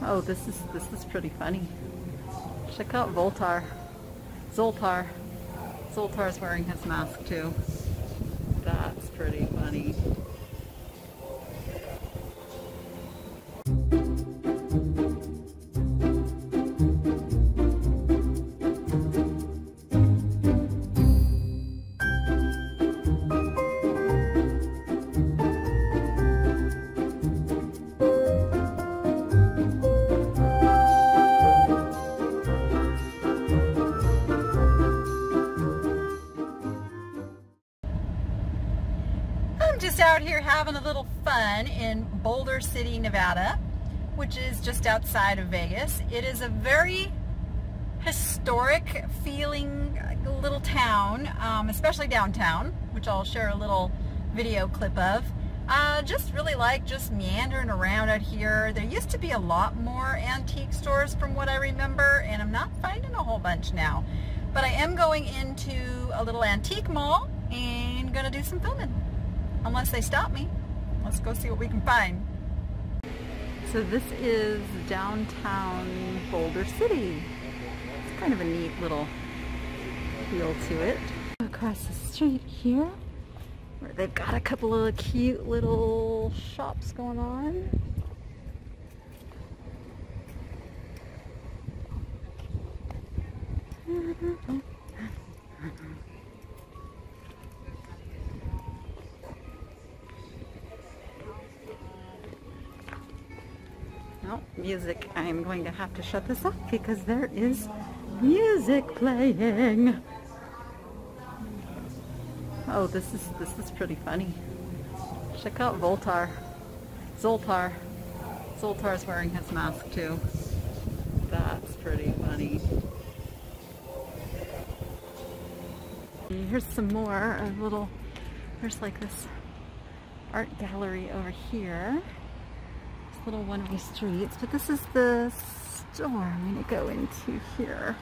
Oh, this is pretty funny. Check out Voltar. Zoltar. Zoltar's wearing his mask too. That's pretty funny. I'm just out here having a little fun in Boulder City, Nevada, which is just outside of Vegas. It is a very historic feeling little town, especially downtown, which I'll share a little video clip of. Just really like just meandering around out here. There used to be a lot more antique stores from what I remember, and I'm not finding a whole bunch now. But I am going into a little antique mall and gonna do some filming. Unless they stop me. Let's go see what we can find. So this is downtown Boulder City. It's kind of a neat little feel to it. Across the street here, where they've got a couple of cute little shops going on. Oh, music. I'm going to have to shut this off because there is music playing. Oh, this is pretty funny. Check out Voltar. Zoltar. Zoltar's wearing his mask too. That's pretty funny. Here's some more of little, there's like this art gallery over here. Little one-way streets, but this is the store I'm gonna go into here.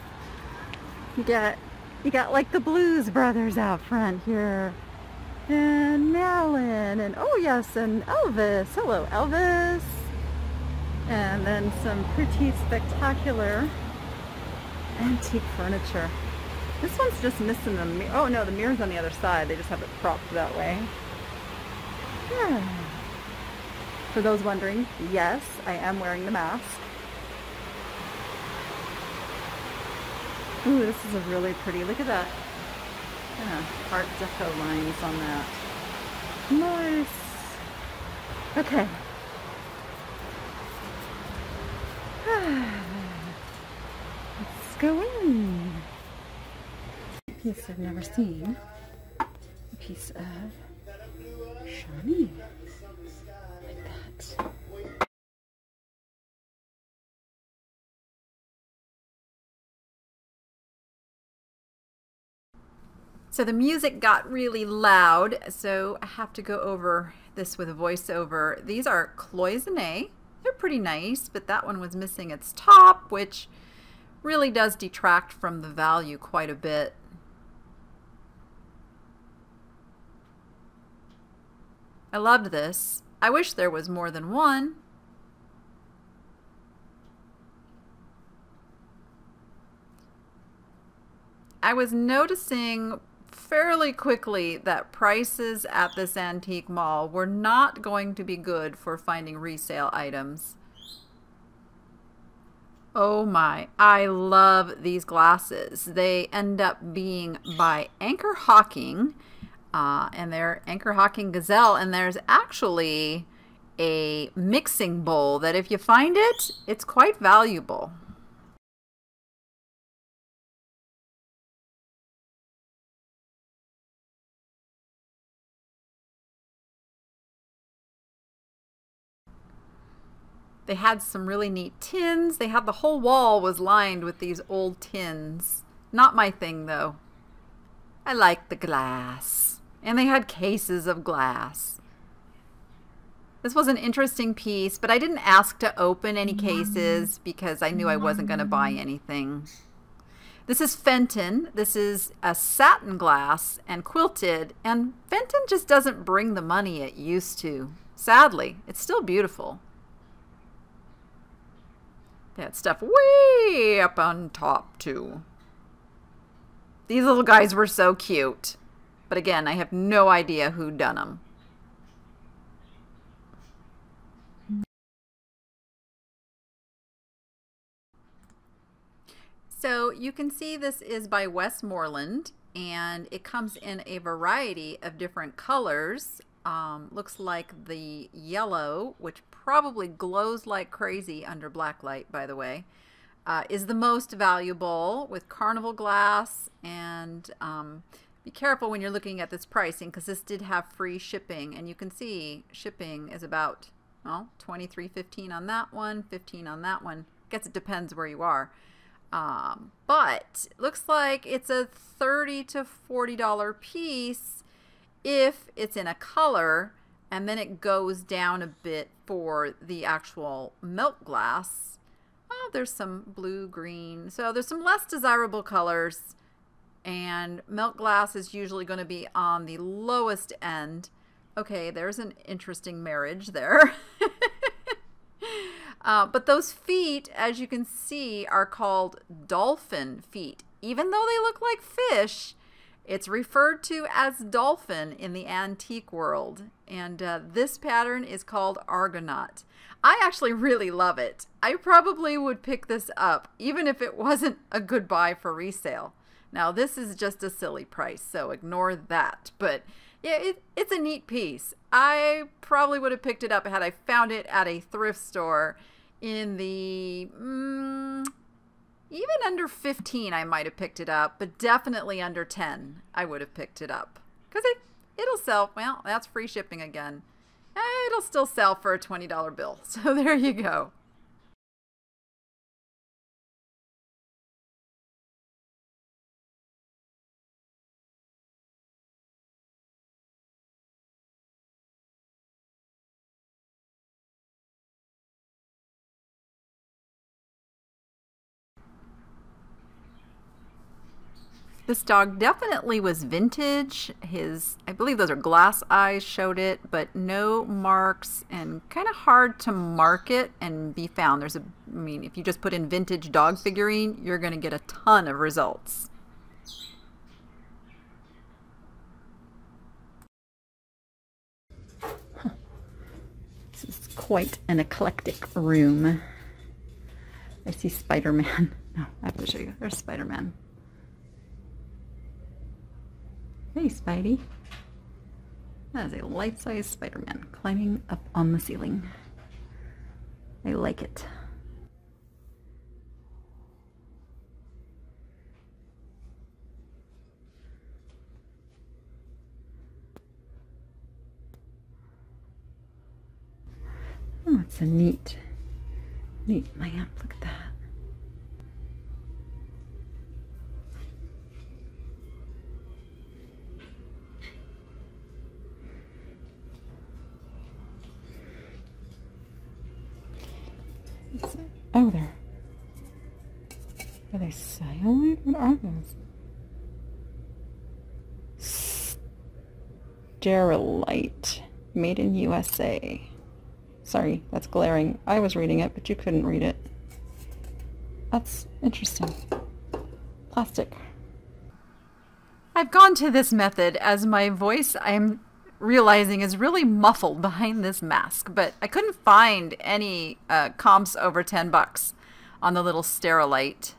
You got like the Blues Brothers out front here, and Marilyn, and oh yes, and Elvis. Hello, Elvis. And then some pretty spectacular antique furniture. This one's just missing the mirror. Oh no, the mirror's on the other side. They just have it propped that way. Yeah. For those wondering, yes, I am wearing the mask. Ooh, this is a really pretty, look at that. Kind of Art Deco lines on that. Nice. Okay. Let's go in. A piece I've never seen. A piece of shiny. So the music got really loud, so I have to go over this with a voiceover. These are cloisonne. They're pretty nice, but that one was missing its top, which really does detract from the value quite a bit. I loved this. I wish there was more than one. I was noticing fairly quickly that prices at this antique mall were not going to be good for finding resale items. Oh my, I love these glasses. They end up being by Anchor Hawking, and they're Anchor Hawking Gazelle, and there's actually a mixing bowl that if you find it, it's quite valuable. They had some really neat tins. They had the whole wall was lined with these old tins. Not my thing though. I like the glass. And they had cases of glass. This was an interesting piece, but I didn't ask to open any cases because I knew I wasn't going to buy anything. This is Fenton. This is a satin glass and quilted, and Fenton just doesn't bring the money it used to. Sadly, it's still beautiful. They had stuff way up on top too. These little guys were so cute. But again, I have no idea who done them. So you can see this is by Westmoreland, and it comes in a variety of different colors. Looks like the yellow, which probably glows like crazy under black light, by the way, is the most valuable, with carnival glass. And be careful when you're looking at this pricing, because this did have free shipping, and you can see shipping is about, well, $23.15 on that one, $15 on that one. Guess it depends where you are. But it looks like it's a $30 to $40 piece if it's in a color, and then it goes down a bit for the actual milk glass. Oh, there's some blue, green. So there's some less desirable colors, and milk glass is usually going to be on the lowest end. Okay, there's an interesting marriage there. But those feet, as you can see, are called dolphin feet. Even though they look like fish, it's referred to as dolphin in the antique world. And this pattern is called Argonaut. I actually really love it. I probably would pick this up, even if it wasn't a good buy for resale. Now, this is just a silly price, so ignore that. But yeah, it's a neat piece. I probably would have picked it up had I found it at a thrift store in the even under 15. I might have picked it up, but definitely under 10 I would have picked it up, because it'll sell. Well, that's free shipping again. It'll still sell for a $20 bill. So there you go. This dog definitely was vintage. I believe those are glass eyes showed it, but no marks, and kind of hard to mark it and be found. I mean, if you just put in vintage dog figurine, you're going to get a ton of results. This is quite an eclectic room. I see Spider-Man. No, I have to show you. There's Spider-Man. Hey, Spidey. That is a life-size Spider-Man climbing up on the ceiling. I like it. Oh, it's a neat lamp. Look at that. Oh, are they silent? What are those? Sterilite, made in USA. Sorry, that's glaring. I was reading it, but you couldn't read it. That's interesting. Plastic. I've gone to this method as my voice, I'm realizing, is really muffled behind this mask, but I couldn't find any comps over 10 bucks on the little Sterilite.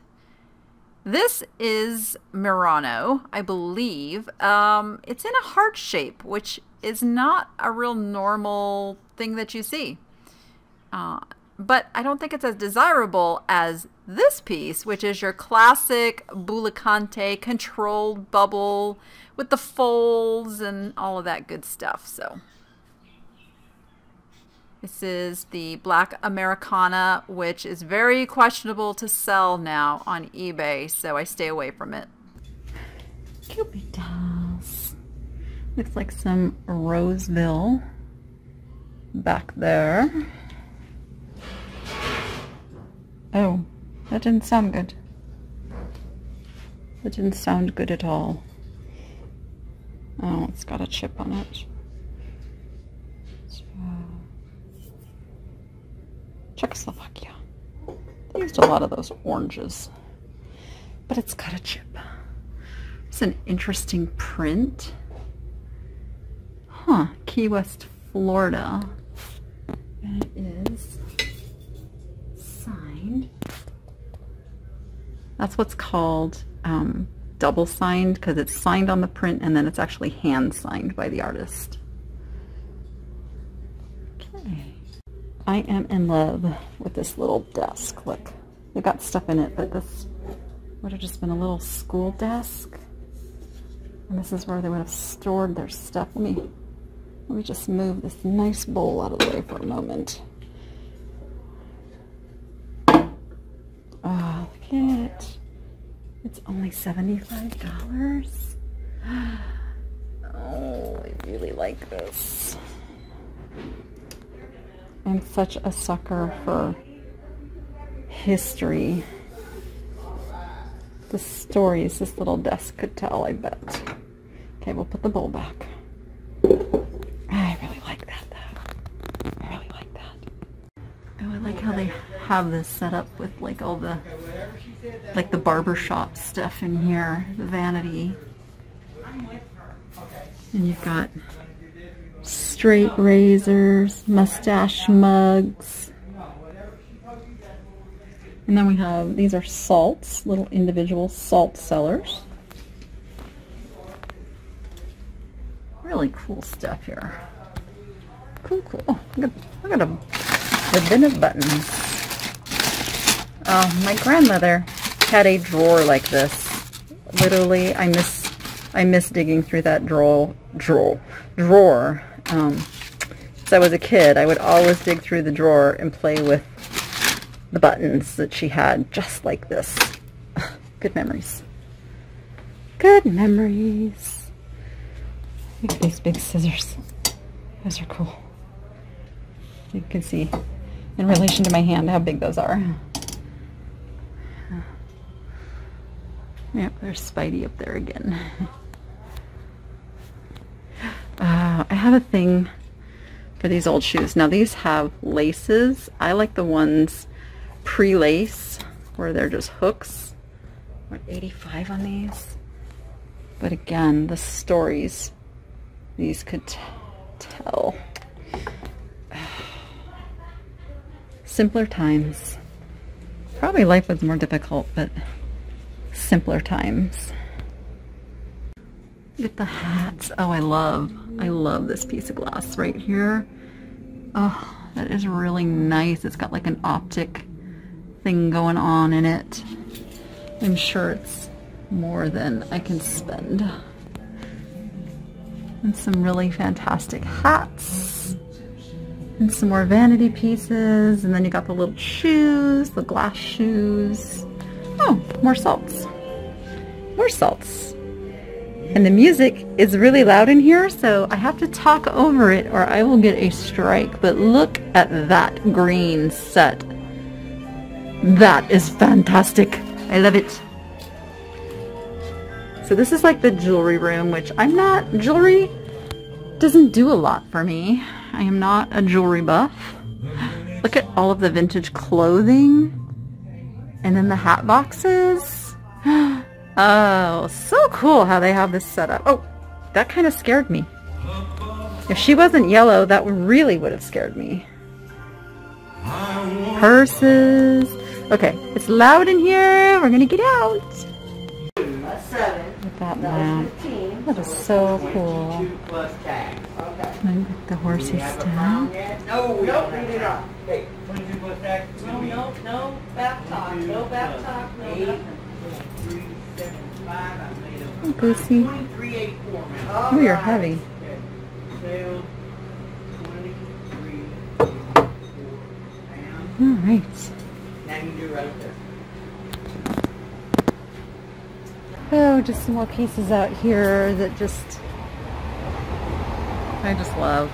This is Murano, I believe. It's in a heart shape, which is not a real normal thing that you see. But I don't think it's as desirable as this piece, which is your classic Bullicante controlled bubble with the folds and all of that good stuff. So this is the Black Americana, which is very questionable to sell now on eBay, so I stay away from it. Cupid dolls. Looks like some Roseville back there. Oh, that didn't sound good. That didn't sound good at all. Oh, it's got a chip on it. Czechoslovakia. I used a lot of those oranges. But it's got a chip. It's an interesting print. Huh, Key West, Florida. And it is signed. That's what's called double signed, because it's signed on the print and then it's actually hand signed by the artist. Okay. I am in love with this little desk. Look, they got stuff in it, but this would have just been a little school desk. And this is where they would have stored their stuff. Let me just move this nice bowl out of the way for a moment. Oh, look at it. It's only $75. Oh, I really like this. I'm such a sucker for history. The stories this little desk could tell, I bet. Okay, we'll put the bowl back. I really like that, though. I really like that. Oh, I like how they have this set up with like all the, like the barbershop stuff in here, the vanity. And you've got straight razors, mustache mugs. And then we have, these are salts, little individual salt cellars. Really cool stuff here. Cool, cool. Oh, look at the bin of buttons. Oh, my grandmother had a drawer like this. Literally, I miss digging through that drawer. Since I was a kid, I would always dig through the drawer and play with the buttons that she had, just like this. Good memories. Good memories. Look at these big scissors. Those are cool. You can see in relation to my hand how big those are. Yep, there's Spidey up there again. I have a thing for these old shoes. Now these have laces. I like the ones pre-lace where they're just hooks. What, 85 on these? But again, the stories these could tell. Simpler times. Probably life was more difficult, but simpler times. Look at the hats. Oh, I love this piece of glass right here. Oh, that is really nice. It's got like an optic thing going on in it. I'm sure it's more than I can spend. And some really fantastic hats. And some more vanity pieces. And then you got the little shoes, the glass shoes. Oh, more salts. More salts. And the music is really loud in here, so I have to talk over it or I will get a strike. But look at that green set. That is fantastic. I love it. So this is like the jewelry room, which jewelry doesn't do a lot for me. I am not a jewelry buff. Look at all of the vintage clothing. And then the hat boxes. Oh, so cool how they have this set up. Oh, that kind of scared me. If she wasn't yellow, that really would have scared me. Purses. Okay, it's loud in here. We're gonna get out. With that lamp. That is so cool. The horsey stand. No, read it up. Okay, 22 plus tax. No back talk. No back talk. No nothing. Oh, Goosey. Oh, you're heavy. All right. Now you do right there. Oh, just some more pieces out here that I just love.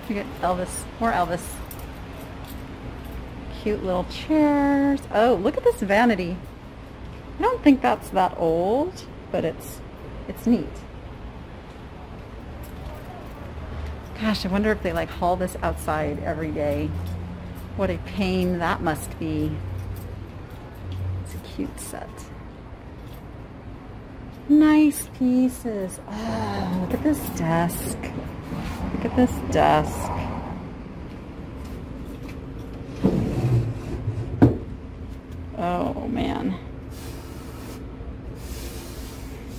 You get Elvis, more Elvis. Cute little chairs. Oh, look at this vanity. I don't think that's that old, but it's neat. Gosh, I wonder if they like haul this outside every day. What a pain that must be. It's a cute set. Nice pieces. Oh, look at this desk. Look at this desk. Oh man.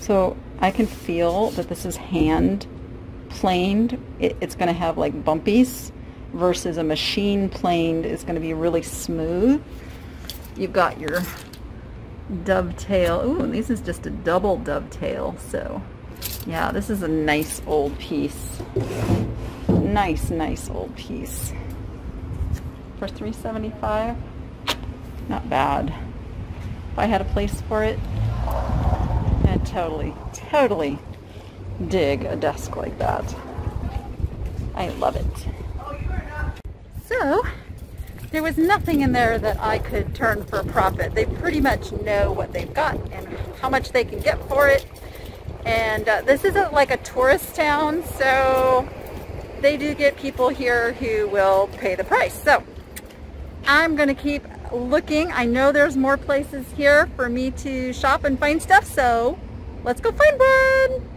So I can feel that this is hand planed. It's going to have like bumpies versus a machine planed is going to be really smooth. You've got your dovetail. Ooh, and this is just a double dovetail. So yeah, this is a nice old piece. Nice old piece. For $375, not bad. If I had a place for it, I'd totally dig a desk like that. I love it. So there was nothing in there that I could turn for a profit. They pretty much know what they've got and how much they can get for it. And this isn't like a tourist town, so they do get people here who will pay the price. So I'm gonna keep looking. I know there's more places here for me to shop and find stuff, so let's go find one.